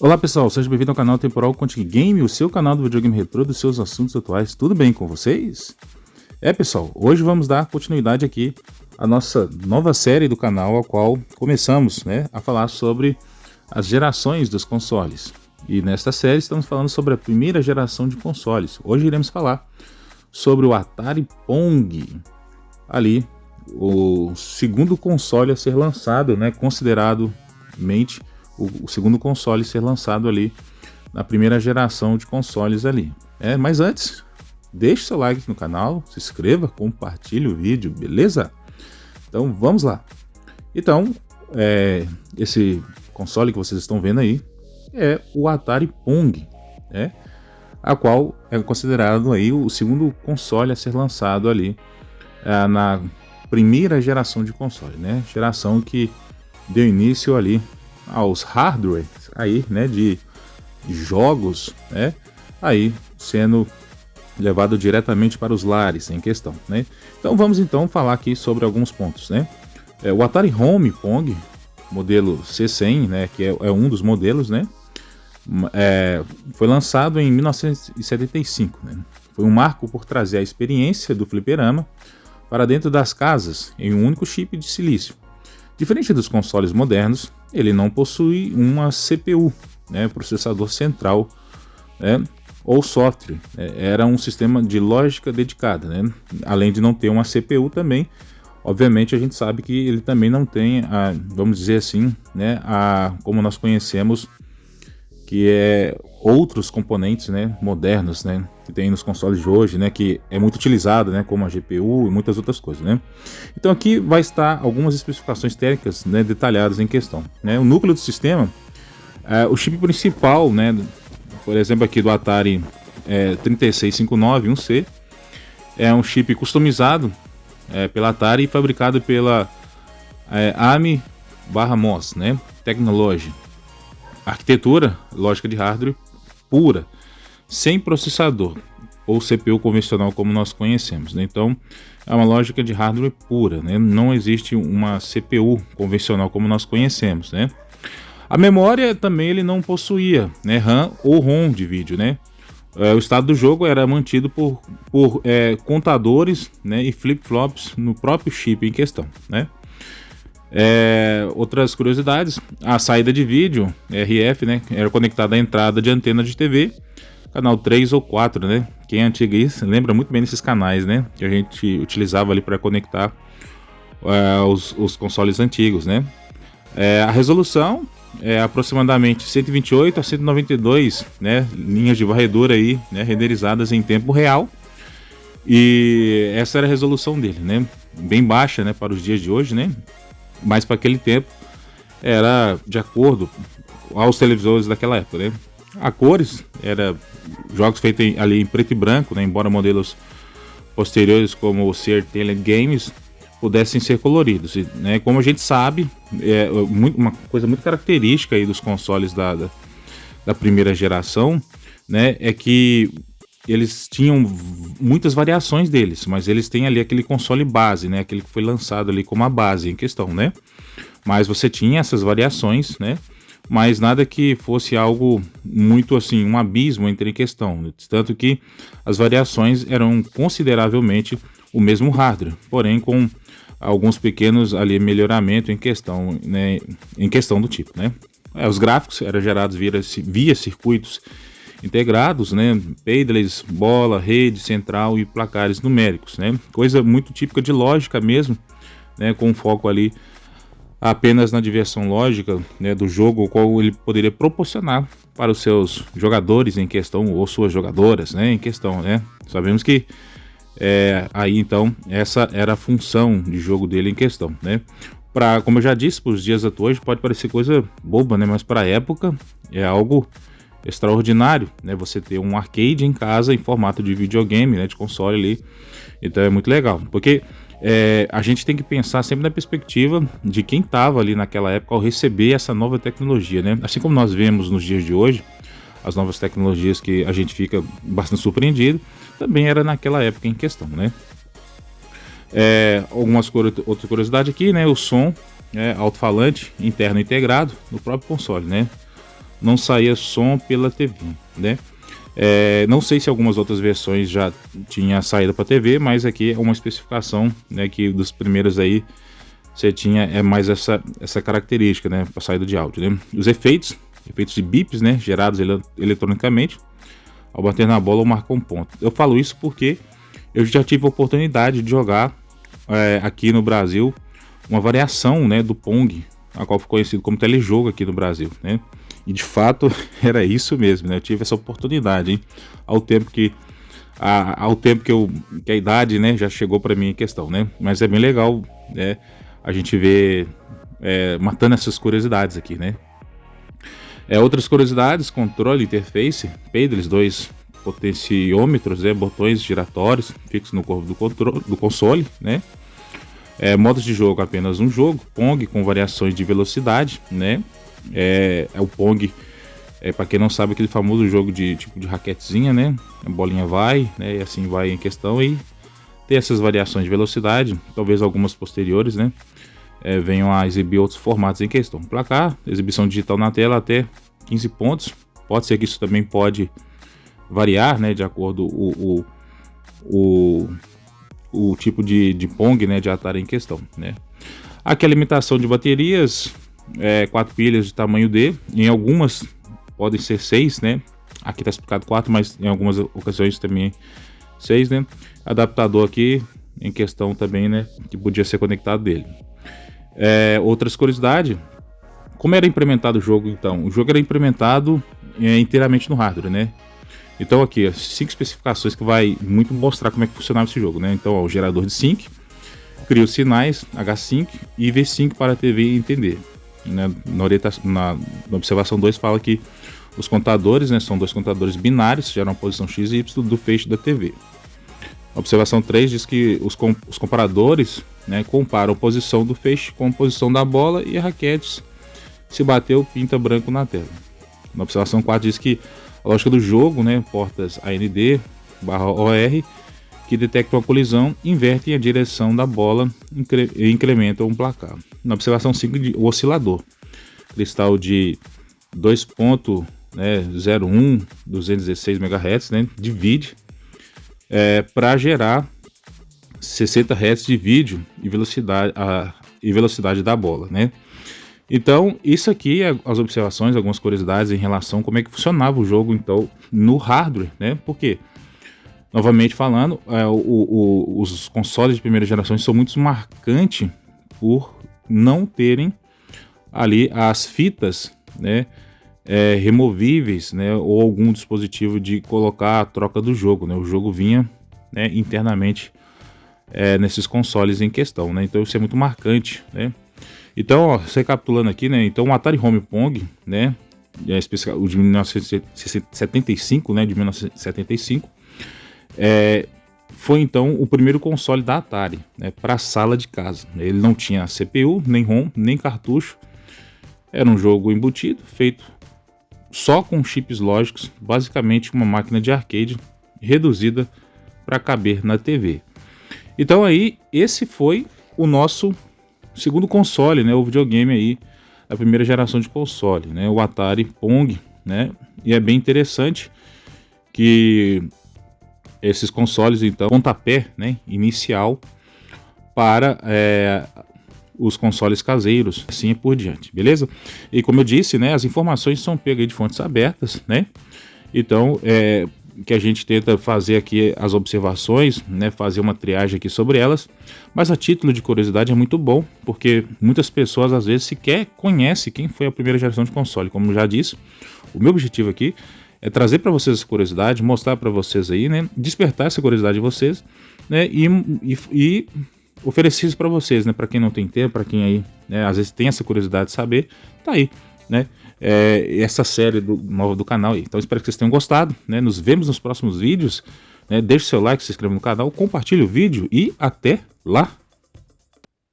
Olá pessoal, seja bem-vindo ao canal Temporal Quantic Game, o seu canal do videogame retrô dos seus assuntos atuais. Tudo bem com vocês? Pessoal, hoje vamos dar continuidade aqui à nossa nova série do canal, a qual começamos a falar sobre as gerações dos consoles. E nesta série estamos falando sobre a primeira geração de consoles. Hoje iremos falar sobre o Atari Pong, ali o segundo console a ser lançado, consideradamente o segundo console a ser lançado ali na primeira geração de consoles ali. Mas antes, deixe seu like no canal, se inscreva, compartilhe o vídeo, beleza? Então vamos lá. Então, esse console que vocês estão vendo aí é o Atari Pong, a qual é considerado aí o segundo console a ser lançado ali na primeira geração de console, geração que deu início ali aos hardware aí, de jogos, aí sendo levado diretamente para os lares em questão, Então vamos então falar aqui sobre alguns pontos, O Atari Home Pong, modelo C100, que é um dos modelos, foi lançado em 1975, Foi um marco por trazer a experiência do fliperama para dentro das casas em um único chip de silício. Diferente dos consoles modernos, ele não possui uma CPU, processador central, ou software. Era um sistema de lógica dedicada, além de não ter uma CPU também. Obviamente a gente sabe que ele também não tem, vamos dizer assim, como nós conhecemos, que é outros componentes, modernos, que tem nos consoles de hoje, que é muito utilizado, como a GPU e muitas outras coisas, Então aqui vai estar algumas especificações técnicas, detalhadas em questão, O núcleo do sistema, o chip principal, por exemplo aqui do Atari 36591C, é um chip customizado pela Atari e fabricado pela ARM/MOS, Technology. Arquitetura, lógica de hardware pura, sem processador ou CPU convencional como nós conhecemos, Então é uma lógica de hardware pura, Não existe uma CPU convencional como nós conhecemos, A memória também ele não possuía, RAM ou ROM de vídeo, O estado do jogo era mantido por contadores, e flip-flops no próprio chip em questão, Outras curiosidades, a saída de vídeo RF, era conectada à entrada de antena de TV, canal 3 ou 4, Quem é antigo lembra muito bem desses canais, que a gente utilizava ali para conectar os consoles antigos, A resolução é aproximadamente 128 a 192, linhas de varredura aí, renderizadas em tempo real. E essa era a resolução dele, bem baixa, para os dias de hoje, mas para aquele tempo era de acordo aos televisores daquela época, A cores era jogos feitos ali em preto e branco, embora modelos posteriores como o Sear Talent Games pudessem ser coloridos, e, como a gente sabe, uma coisa muito característica aí dos consoles da primeira geração, é que eles tinham muitas variações deles, mas eles têm ali aquele console base, aquele que foi lançado ali como a base em questão, Mas você tinha essas variações, mas nada que fosse algo muito assim, um abismo entre questão, tanto que as variações eram consideravelmente o mesmo hardware, porém com alguns pequenos ali melhoramento em questão, em questão do tipo, Os gráficos eram gerados via circuitos integrados, paddles, bola, rede central e placares numéricos, Coisa muito típica de lógica mesmo, com foco ali apenas na diversão lógica, do jogo, o qual ele poderia proporcionar para os seus jogadores em questão ou suas jogadoras, em questão, Sabemos que aí então essa era a função de jogo dele em questão, como eu já disse, para os dias atuais pode parecer coisa boba, mas para a época é algo extraordinário, você ter um arcade em casa em formato de videogame, de console ali. Então é muito legal, porque a gente tem que pensar sempre na perspectiva de quem estava ali naquela época ao receber essa nova tecnologia, Assim como nós vemos nos dias de hoje as novas tecnologias que a gente fica bastante surpreendido, também era naquela época em questão, Outra curiosidade aqui, o som alto-falante interno integrado no próprio console, não saía som pela TV, né? Não sei se algumas outras versões já tinha saída para TV, mas aqui é uma especificação, né, que dos primeiros aí você tinha mais essa característica, né, para saída de áudio, né? Os efeitos de bips, né, gerados eletronicamente ao bater na bola ou marcar um ponto. Eu falo isso porque eu já tive a oportunidade de jogar aqui no Brasil uma variação, né, do Pong, a qual foi conhecido como telejogo aqui no Brasil, né? E de fato era isso mesmo, né? Eu tive essa oportunidade, hein? Ao tempo que a idade, né, já chegou para mim em questão, né? Mas é bem legal, né, a gente ver matando essas curiosidades aqui, né? Outras curiosidades: controle, interface, paddles, 2 potenciômetros, botões giratórios fixos no corpo do console, né? Modos de jogo: apenas um jogo. Pong com variações de velocidade, né? O Pong, para quem não sabe, aquele famoso jogo de tipo de raquetezinha, né? A bolinha vai, né? E assim vai em questão, e tem essas variações de velocidade. Talvez algumas posteriores, né, venham a exibir outros formatos em questão. Placar, exibição digital na tela até 15 pontos. Pode ser que isso também pode variar, né, de acordo o tipo de Pong, né, de Atari em questão, né. Aqui a limitação de baterias, 4 pilhas de tamanho D, em algumas podem ser 6, né, aqui está explicado 4, mas em algumas ocasiões também 6, né. Adaptador aqui em questão também, né, que podia ser conectado dele. Outras curiosidades: como era implementado o jogo, então? O jogo era implementado inteiramente no hardware, né? Então aqui, 5 especificações que vai muito mostrar como é que funcionava esse jogo, né? Então, o gerador de sync, cria os sinais H5 e V5 para a TV entender, né? Na observação 2 fala que os contadores, né, são 2 contadores binários, geram a posição X e Y do feixe da TV. A observação 3 diz que os comparadores, né, comparam a posição do feixe com a posição da bola e a raquete, se bateu, pinta branco na tela. Na observação 4 diz que a lógica do jogo, né, portas AND/OR, que detectam a colisão, invertem a direção da bola e incrementam o placar. Na observação 5, o oscilador, cristal de 2.01 216 MHz, né, divide para gerar 60 Hz de vídeo e velocidade da bola, né? Então, isso aqui é as observações, algumas curiosidades em relação a como é que funcionava o jogo, então, no hardware, né? Porque, novamente falando, os consoles de primeira geração são muito marcantes por não terem ali as fitas, né, removíveis, né, ou algum dispositivo de colocar a troca do jogo, né? O jogo vinha, né, internamente nesses consoles em questão, né? Então isso é muito marcante, né? Então, ó, recapitulando aqui, né? Então, o Atari Home Pong, né, o de 1975, né, de 1975, foi então o primeiro console da Atari, né, para a sala de casa. Ele não tinha CPU, nem ROM, nem cartucho. Era um jogo embutido, feito só com chips lógicos, basicamente uma máquina de arcade reduzida para caber na TV. Então aí, esse foi o nosso segundo console, né, o videogame aí, a primeira geração de console, né, o Atari Pong, né, e é bem interessante que esses consoles, então, pontapé, né, inicial para os consoles caseiros, assim e por diante, beleza? E como eu disse, né, as informações são pegas de fontes abertas, né, então, que a gente tenta fazer aqui as observações, né, fazer uma triagem aqui sobre elas, mas a título de curiosidade é muito bom, porque muitas pessoas às vezes sequer conhecem quem foi a primeira geração de console. Como eu já disse, o meu objetivo aqui é trazer para vocês essa curiosidade, mostrar para vocês aí, né, despertar essa curiosidade de vocês, né, e oferecer isso para vocês, né, para quem não tem tempo, para quem aí, né, às vezes tem essa curiosidade de saber, tá aí, né, essa série nova do canal aí. Então espero que vocês tenham gostado, né? Nos vemos nos próximos vídeos, né? Deixe seu like, se inscreva no canal, compartilhe o vídeo e até lá!